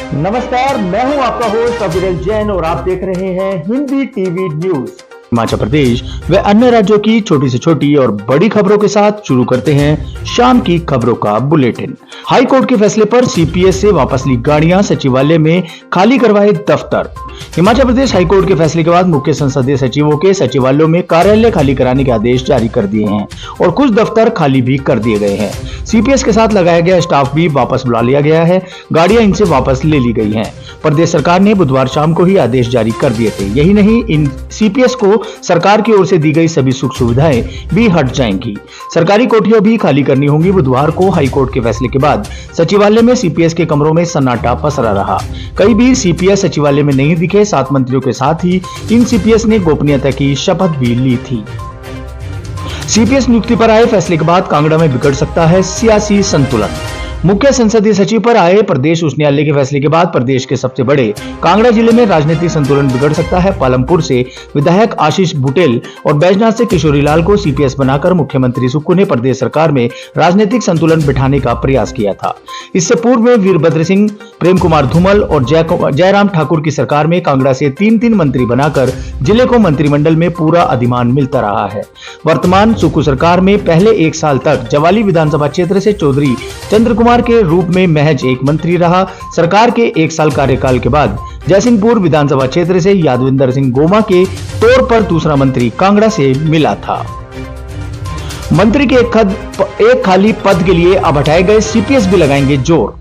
नमस्कार, मैं हूं आपका होस्ट अविरल जैन और आप देख रहे हैं हिंदी टीवी न्यूज। हिमाचल प्रदेश व अन्य राज्यों की छोटी से छोटी और बड़ी खबरों के साथ शुरू करते हैं शाम की खबरों का बुलेटिन। हाई कोर्ट के फैसले पर सीपीएस से वापस ली गाड़ियां, सचिवालय में खाली करवाए दफ्तर। हिमाचल प्रदेश हाई कोर्ट के फैसले के बाद मुख्य संसदीय सचिवों के सचिवालयों में कार्यालय खाली कराने के आदेश जारी कर दिए हैं और कुछ दफ्तर खाली भी कर दिए गए हैं। सीपीएस के साथ लगाया गया स्टाफ भी वापस बुला लिया गया है। गाड़ियां इनसे वापस ले ली गई हैं। प्रदेश सरकार ने बुधवार शाम को ही आदेश जारी कर दिए थे। यही नहीं, इन सीपीएस को सरकार की ओर से दी गई सभी सुख सुविधाएं भी हट जाएंगी। सरकारी कोठियां भी खाली करनी होंगी। बुधवार को हाई कोर्ट के फैसले के बाद सचिवालय में सीपीएस के कमरों में सन्नाटा पसरा रहा। कई भी सीपीएस सचिवालय में नहीं दिखे। 7 मंत्रियों के साथ ही इन सीपीएस ने गोपनीयता की शपथ भी ली थी। सीपीएस नियुक्ति पर आए फैसले के बाद कांगड़ा में बिगड़ सकता है सियासी संतुलन। मुख्य संसदीय सचिव पर आए प्रदेश उच्च न्यायालय के फैसले के बाद प्रदेश के सबसे बड़े कांगड़ा जिले में राजनीतिक संतुलन बिगड़ सकता है। पालमपुर से विधायक आशीष बुटेल और बैजनाथ से किशोरी लाल को सीपीएस बनाकर मुख्यमंत्री सुक्खू ने प्रदेश सरकार में राजनीतिक संतुलन बिठाने का प्रयास किया था। इससे पूर्व में वीरभद्र सिंह, प्रेम कुमार धूमल और जयराम ठाकुर की सरकार में कांगड़ा से 3-3 मंत्री बनाकर जिले को मंत्रिमंडल में पूरा अधिमान मिलता रहा है। वर्तमान सुक्खू सरकार में पहले 1 साल तक जवाली विधानसभा क्षेत्र से चौधरी चंद्र कुमार के रूप में महज एक मंत्री रहा। सरकार के 1 साल कार्यकाल के बाद जयसिंहपुर विधानसभा क्षेत्र से यादविंदर सिंह गोमा के तौर पर दूसरा मंत्री कांगड़ा से मिला था। मंत्री के एक खाली पद के लिए अब हटाए गए सीपीएस भी लगाएंगे जोर।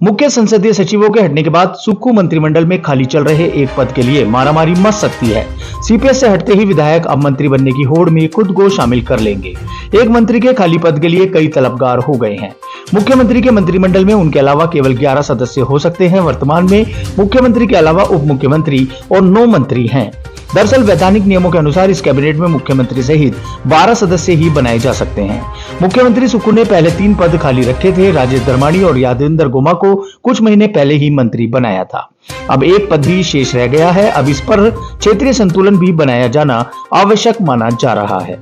मुख्य संसदीय सचिवों के हटने के बाद सुक्खू मंत्रिमंडल में खाली चल रहे एक पद के लिए मारामारी मच सकती है। सीपीएस से हटते ही विधायक अब मंत्री बनने की होड़ में खुद को शामिल कर लेंगे। एक मंत्री के खाली पद के लिए कई तलबगार हो गए हैं। मुख्यमंत्री के मंत्रिमंडल में उनके अलावा केवल 11 सदस्य हो सकते हैं। वर्तमान में मुख्यमंत्री के अलावा उप मुख्यमंत्री और 9 मंत्री हैं। दरअसल वैधानिक नियमों के अनुसार इस कैबिनेट में मुख्यमंत्री सहित 12 सदस्य ही बनाए जा सकते हैं। मुख्यमंत्री सुक्खू ने पहले 3 पद खाली रखे थे। राजेश धर्माणी और यादविंदर गोमा को कुछ महीने पहले ही मंत्री बनाया था। अब एक पद भी शेष रह गया है। अब इस पर क्षेत्रीय संतुलन भी बनाया जाना आवश्यक माना जा रहा है।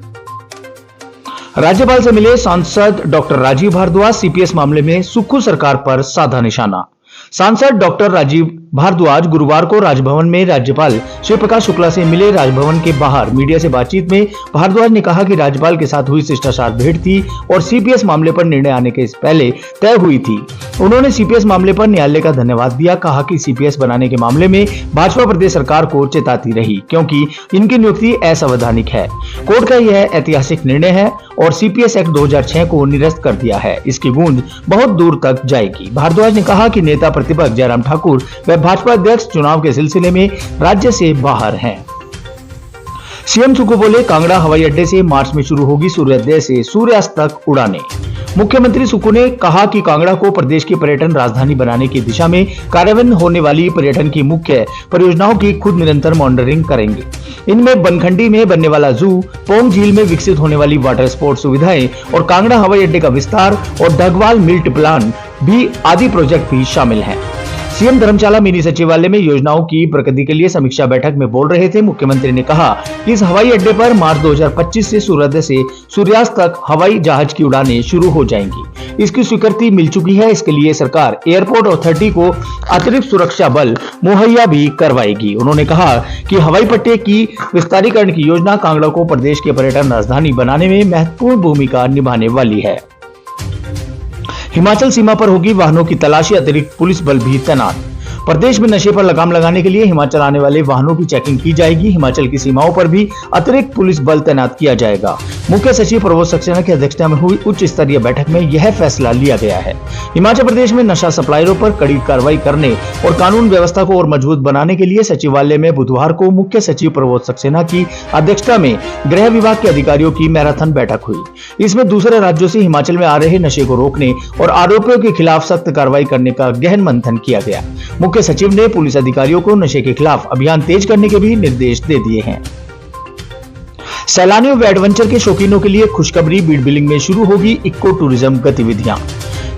राज्यपाल से मिले सांसद डॉक्टर राजीव भारद्वाज। सीपीएस मामले में सुक्खू सरकार पर साधा निशाना। सांसद डॉक्टर राजीव भारद्वाज गुरुवार को राजभवन में राज्यपाल शिव प्रकाश शुक्ला से मिले। राजभवन के बाहर मीडिया से बातचीत में भारद्वाज ने कहा कि राज्यपाल के साथ हुई शिष्टाचार भेंट थी और सीपीएस मामले पर निर्णय आने के पहले तय हुई थी। उन्होंने सीपीएस मामले पर न्यायालय का धन्यवाद दिया। कहा कि सीपीएस बनाने के मामले में भाजपा प्रदेश सरकार को चेताती रही क्योंकि इनकी नियुक्ति असंवैधानिक है। कोर्ट का यह ऐतिहासिक निर्णय है और सीपीएस एक्ट 2006 को निरस्त कर दिया है। इसकी गूंज बहुत दूर तक जाएगी। भारद्वाज ने कहा कि नेता प्रतिपक्ष जयराम ठाकुर व भाजपा अध्यक्ष चुनाव के सिलसिले में राज्य से बाहर हैं। सीएम सुक्खू बोले, कांगड़ा हवाई अड्डे से मार्च में शुरू होगी सूर्योदय से सूर्यास्त तक उड़ानें। मुख्यमंत्री सुक्खू ने कहा कि कांगड़ा को प्रदेश की पर्यटन राजधानी बनाने की दिशा में कार्यान्वयन होने वाली पर्यटन की मुख्य परियोजनाओं की खुद निरंतर मॉनिटरिंग करेंगे। इनमें बनखंडी में बनने वाला जू, पोंग झील में विकसित होने वाली वाटर स्पोर्ट्स सुविधाएं और कांगड़ा हवाई अड्डे का विस्तार और ढगवाल मिल्ट प्लान भी आदि प्रोजेक्ट भी शामिल हैं। सीएम धर्मशाला मिनी सचिवालय में योजनाओं की प्रगति के लिए समीक्षा बैठक में बोल रहे थे। मुख्यमंत्री ने कहा कि इस हवाई अड्डे पर मार्च 2025 से सूर्योदय से सूर्यास्त तक हवाई जहाज की उड़ानें शुरू हो जाएंगी। इसकी स्वीकृति मिल चुकी है। इसके लिए सरकार एयरपोर्ट अथॉरिटी को अतिरिक्त सुरक्षा बल मुहैया भी करवाएगी। उन्होंने कहा कि हवाई पट्टे की विस्तारीकरण की योजना कांगड़ा को प्रदेश के पर्यटन राजधानी बनाने में महत्वपूर्ण भूमिका निभाने वाली है। हिमाचल सीमा पर होगी वाहनों की तलाशी, अतिरिक्त पुलिस बल भी तैनात। प्रदेश में नशे पर लगाम लगाने के लिए हिमाचल आने वाले वाहनों की चेकिंग की जाएगी। हिमाचल की सीमाओं पर भी अतिरिक्त पुलिस बल तैनात किया जाएगा। मुख्य सचिव प्रबोध सक्सेना की अध्यक्षता में हुई उच्च स्तरीय बैठक में यह फैसला लिया गया है। हिमाचल प्रदेश में नशा सप्लायरों पर कड़ी कार्रवाई करने और कानून व्यवस्था को और मजबूत बनाने के लिए सचिवालय में बुधवार को मुख्य सचिव प्रबोध सक्सेना की अध्यक्षता में गृह विभाग के अधिकारियों की मैराथन बैठक हुई। इसमें दूसरे राज्यों से हिमाचल में आ रहे नशे को रोकने और आरोपियों के खिलाफ सख्त कार्रवाई करने का गहन मंथन किया गया। मुख्य सचिव ने पुलिस अधिकारियों को नशे के खिलाफ अभियान तेज करने के भी निर्देश दे दिए हैं। सैलानियों व एडवेंचर के शौकीनों के लिए खुशखबरी, बीड़ बिलिंग में शुरू होगी इको टूरिज्म गतिविधियां।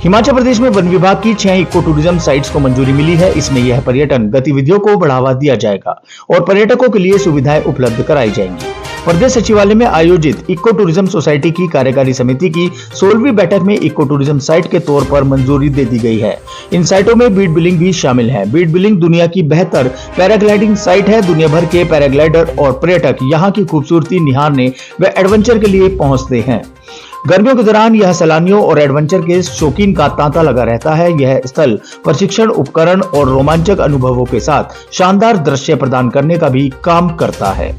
हिमाचल प्रदेश में वन विभाग की 6 इको टूरिज्म साइट्स को मंजूरी मिली है। इसमें यह पर्यटन गतिविधियों को बढ़ावा दिया जाएगा और पर्यटकों के लिए सुविधाएं उपलब्ध कराई जाएंगी। प्रदेश सचिवालय में आयोजित इको टूरिज्म सोसाइटी की कार्यकारी समिति की 16वीं बैठक में इको टूरिज्म साइट के तौर पर मंजूरी दे दी गई है। इन साइटों में बीट बिलिंग भी शामिल है। बीट बिलिंग दुनिया की बेहतर पैराग्लाइडिंग साइट है। दुनिया भर के पैराग्लाइडर और पर्यटक यहाँ की खूबसूरती निहारने व एडवेंचर के लिए पहुंचते हैं। गर्मियों के दौरान यह सैलानियों और एडवेंचर के शौकीन का तांता लगा रहता है। यह स्थल प्रशिक्षण उपकरण और रोमांचक अनुभवों के साथ शानदार दृश्य प्रदान करने का भी काम करता है।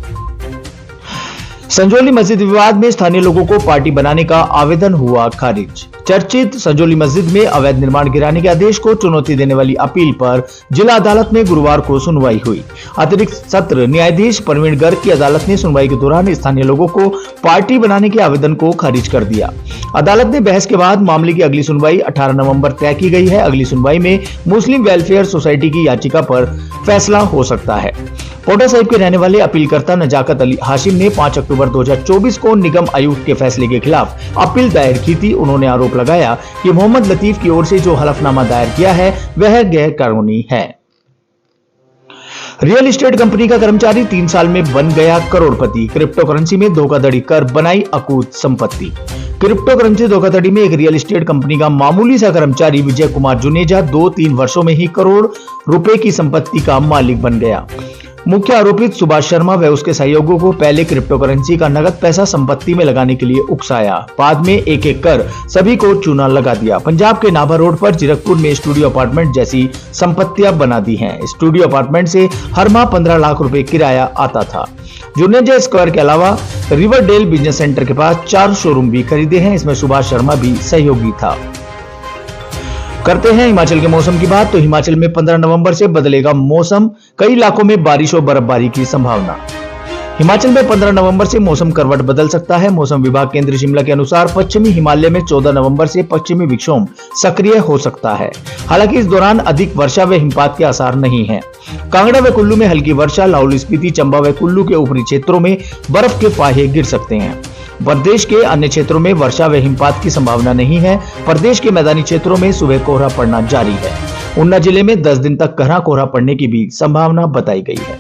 संजौली मस्जिद विवाद में स्थानीय लोगों को पार्टी बनाने का आवेदन हुआ खारिज। चर्चित संजौली मस्जिद में अवैध निर्माण गिराने के आदेश को चुनौती देने वाली अपील पर जिला अदालत में गुरुवार को सुनवाई हुई। अतिरिक्त सत्र न्यायाधीश प्रवीण गर्ग की अदालत ने सुनवाई के दौरान स्थानीय लोगों को पार्टी बनाने के आवेदन को खारिज कर दिया। अदालत ने बहस के बाद मामले की अगली सुनवाई 18 नवंबर तय की गई है। अगली सुनवाई में मुस्लिम वेलफेयर सोसाइटी की याचिका पर फैसला हो सकता है। पोटा साहिब के रहने वाले अपीलकर्ता नजाकत अली हाशिम ने 5 अक्टूबर 2024 को निगम आयुक्त के फैसले के खिलाफ अपील दायर की थी। उन्होंने आरोप लगाया कि मोहम्मद लतीफ की ओर से जो हलफनामा दायर किया है वह गैर कानूनी है। रियल एस्टेट कंपनी का कर्मचारी 3 साल में बन गया करोड़पति। क्रिप्टो करेंसी में धोखाधड़ी कर बनाई अकूत संपत्ति। क्रिप्टो करेंसी धोखाधड़ी में एक रियल एस्टेट कंपनी का मामूली सा कर्मचारी विजय कुमार जुनेजा 2-3 वर्षों में ही करोड़ रुपए की संपत्ति का मालिक बन गया। मुख्य आरोपित सुभाष शर्मा व उसके सहयोगियों को पहले क्रिप्टो करेंसी का नगद पैसा संपत्ति में लगाने के लिए उकसाया। बाद में एक एक कर सभी को चूना लगा दिया। पंजाब के नाभा रोड पर जीरकपुर में स्टूडियो अपार्टमेंट जैसी संपत्तियां बना दी हैं। स्टूडियो अपार्टमेंट से हर माह 15 लाख रुपए किराया आता था। जुनेजा स्क्वायर के अलावा रिवरडेल बिजनेस सेंटर के पास 4 शोरूम भी खरीदे हैं। इसमें सुभाष शर्मा भी सहयोगी था। करते हैं हिमाचल के मौसम की बात। तो हिमाचल में 15 नवंबर से बदलेगा मौसम। कई इलाकों में बारिश और बर्फबारी की संभावना। हिमाचल में 15 नवंबर से मौसम करवट बदल सकता है। मौसम विभाग केंद्र शिमला के अनुसार पश्चिमी हिमालय में 14 नवंबर से पश्चिमी विक्षोभ सक्रिय हो सकता है। हालांकि इस दौरान अधिक वर्षा व हिमपात के आसार नहीं है। कांगड़ा व कुल्लू में हल्की वर्षा। लाहौल स्पीति, चंबा व कुल्लू के ऊपरी क्षेत्रों में बर्फ के फाहे गिर सकते हैं। प्रदेश के अन्य क्षेत्रों में वर्षा व हिमपात की संभावना नहीं है। प्रदेश के मैदानी क्षेत्रों में सुबह कोहरा पड़ना जारी है। ऊना जिले में 10 दिन तक घना कोहरा पड़ने की भी संभावना बताई गई है।